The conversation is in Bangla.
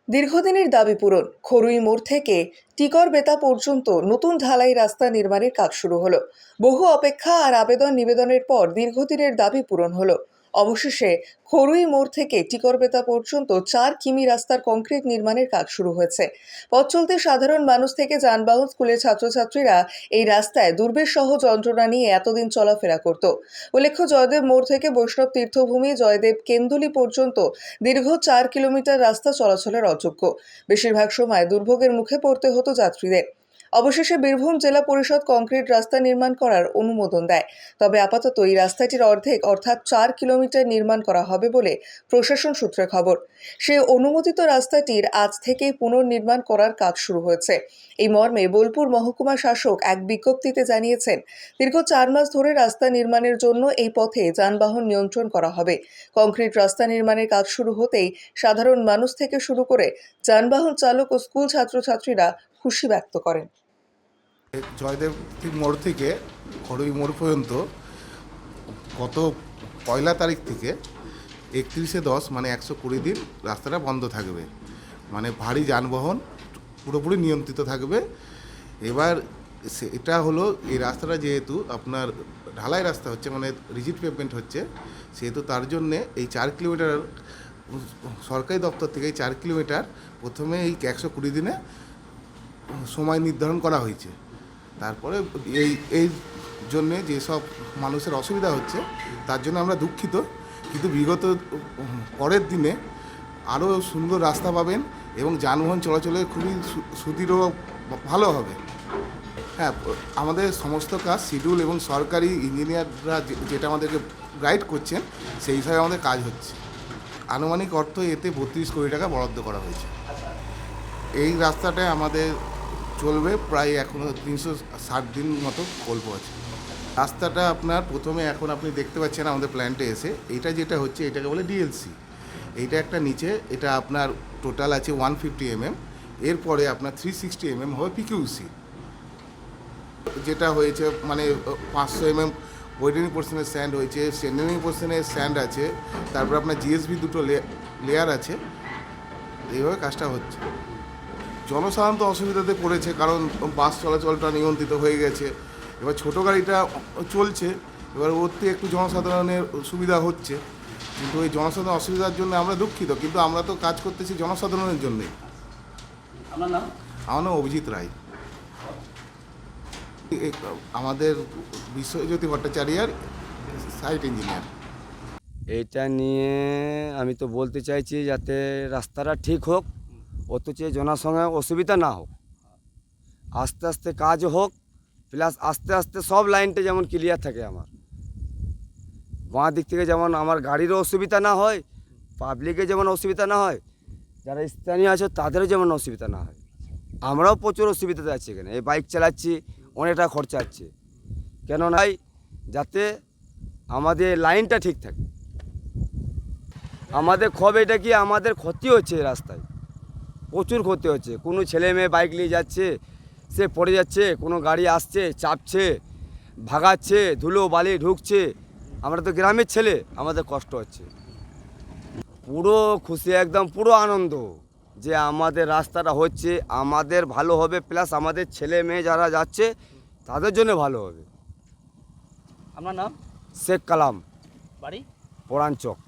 দীর্ঘদিনের দাবি পূরণ। খরুই মোড় থেকে টিকরবেতা পর্যন্ত নতুন ঢালাই রাস্তা নির্মাণের কাজ শুরু হলো। বহু অপেক্ষা আর আবেদন নিবেদনের পর দীর্ঘদিনের দাবি পূরণ হলো। অবশেষে খরুই মোড় থেকে টিকরবেতা পর্যন্ত 4 কিমি রাস্তার কংক্রিট নির্মাণের কাজ শুরু হয়েছে। পথ চলতে সাধারণ মানুষ থেকে যানবাহন, স্কুলের ছাত্রছাত্রীরা এই রাস্তায় দুর্বিষহ যন্ত্রণা নিয়ে এতদিন চলাফেরা করত। উল্লেখ্য, জয়দেব মোড় থেকে বৈষ্ণব তীর্থভূমি জয়দেব কেন্দুলি পর্যন্ত দীর্ঘ 4 কিলোমিটার রাস্তা চলাচলের অযোগ্য। বেশিরভাগ সময় দুর্ভোগের মুখে পড়তে হতো যাত্রীদের। অবশেষে বীরভূম জেলা পরিষদ কংক্রিট রাস্তা নির্মাণ করার অনুমোদন দেয়। তবে আপাতত এই রাস্তাটির অর্ধেক অর্থাৎ 4 কিলোমিটার নির্মাণ করা হবে বলে প্রশাসন সূত্রে খবর। সেই অনুমোদিত রাস্তাটির আজ থেকেই পুনর্নির্মাণ করার কাজ শুরু হয়েছে। এই মর্মে বোলপুর মহকুমা শাসক এক বিজ্ঞপ্তিতে জানিয়েছেন, দীর্ঘ 4 মাস ধরে রাস্তা নির্মাণের জন্য এই পথে যানবাহন নিয়ন্ত্রণ করা হবে। কংক্রিট রাস্তা নির্মাণের কাজ শুরু হতেই সাধারণ মানুষ থেকে শুরু করে যানবাহন চালক ও স্কুল ছাত্রছাত্রীরা খুশি ব্যক্ত করেন। জয়দেব মোড় থেকে খড়ুই মোড় পর্যন্ত গত 1 তারিখ থেকে 31-10 মানে 120 দিন রাস্তাটা বন্ধ থাকবে। মানে ভারী যানবাহন পুরোপুরি নিয়ন্ত্রিত থাকবে। এবার এটা হলো, এই রাস্তাটা যেহেতু আপনার ঢালাই রাস্তা হচ্ছে, মানে রিজিড পেভমেন্ট হচ্ছে, সেহেতু তার জন্যে এই 4 কিলোমিটার সরকারি দপ্তর থেকে এই 4 কিলোমিটার প্রথমে এই 120 দিনে সময় নির্ধারণ করা হয়েছে। তারপরে এই জন্যে যেসব মানুষের অসুবিধা হচ্ছে তার জন্য আমরা দুঃখিত, কিন্তু বিগত পরের দিনে আরও সুন্দর রাস্তা পাবেন এবং যানবাহন চলাচলে খুবই সুদৃঢ় ভালো হবে। হ্যাঁ, আমাদের সমস্ত কাজ শিডিউল এবং সরকারি ইঞ্জিনিয়াররা যেটা আমাদেরকে গাইড করছেন সেই হিসাবে আমাদের কাজ হচ্ছে। আনুমানিক অর্থ এতে 32 কোটি টাকা বরাদ্দ করা হয়েছে। এই রাস্তাটায় আমাদের চলবে প্রায় এখনও 360 দিন মতো গল্প আছে। রাস্তাটা আপনার প্রথমে এখন আপনি দেখতে পাচ্ছেন আমাদের প্ল্যান্টে এসে, এইটা যেটা হচ্ছে এটাকে বলে ডিএলসি। এইটা একটা নিচে, এটা আপনার টোটাল আছে 150 mm, এরপরে আপনার 360 mm হবে পিকিউসি, যেটা হয়েছে মানে 500 mm ওয়েডেনিং পোর্শনের স্যান্ড হয়েছে, স্ট্রেন্ডেনিং পোর্শনের স্যান্ড আছে, তারপর আপনার জিএসবি দুটো লেয়ার আছে। এইভাবে কাজটা হচ্ছে। জনসাধারণ তো অসুবিধাতে পড়েছে, কারণ বাস চলাচলটা নিয়ন্ত্রিত হয়ে গেছে। এবার ছোটো গাড়িটা চলছে, এবার ওতে একটু জনসাধারণের সুবিধা হচ্ছে, কিন্তু এই জনসাধারণের অসুবিধার জন্য আমরা দুঃখিত, কিন্তু আমরা তো কাজ করতেছি জনসাধারণের জন্যই। আমার নাম অভিজিৎ রায়। আমাদের বিশ্বজ্যোতি ভট্টাচার্যের সাইট ইঞ্জিনিয়ার। এইটা নিয়ে আমি তো বলতে চাইছি যাতে রাস্তাটা ঠিক হোক, অথচ জনসংখ্যা অসুবিধা না হোক, আস্তে আস্তে কাজ হোক, প্লাস আস্তে আস্তে সব লাইনটা যেমন ক্লিয়ার থাকে। আমার বাঁ দিক থেকে যেমন আমার গাড়িরও অসুবিধা না হয়, পাবলিকের যেমন অসুবিধা না হয়, যারা স্থানীয় আছে তাদেরও যেমন অসুবিধা না হয়। আমরাও প্রচুর অসুবিধাতে আছি এখানে, এই বাইক চালাচ্ছি, অনেকটা খরচা আছে। কেন নাই, যাতে আমাদের লাইনটা ঠিক থাকে। আমাদের ক্ষোভ এটা কি, আমাদের ক্ষতি হচ্ছে এই রাস্তায়, প্রচুর ক্ষতি হচ্ছে। কোনো ছেলে মেয়ে বাইক নিয়ে যাচ্ছে, সে পড়ে যাচ্ছে, কোনো গাড়ি আসছে চাপছে, ভাগাচ্ছে, ধুলো বালি ঢুকছে। আমরা তো গ্রামের ছেলে, আমাদের কষ্ট হচ্ছে। পুরো খুশি, একদম পুরো আনন্দ যে আমাদের রাস্তাটা হচ্ছে, আমাদের ভালো হবে, প্লাস আমাদের ছেলে মেয়ে যারা যাচ্ছে তাদের জন্য ভালো হবে। আপনার নাম? শেখ কালাম, বাড়ি? পরাণ চক।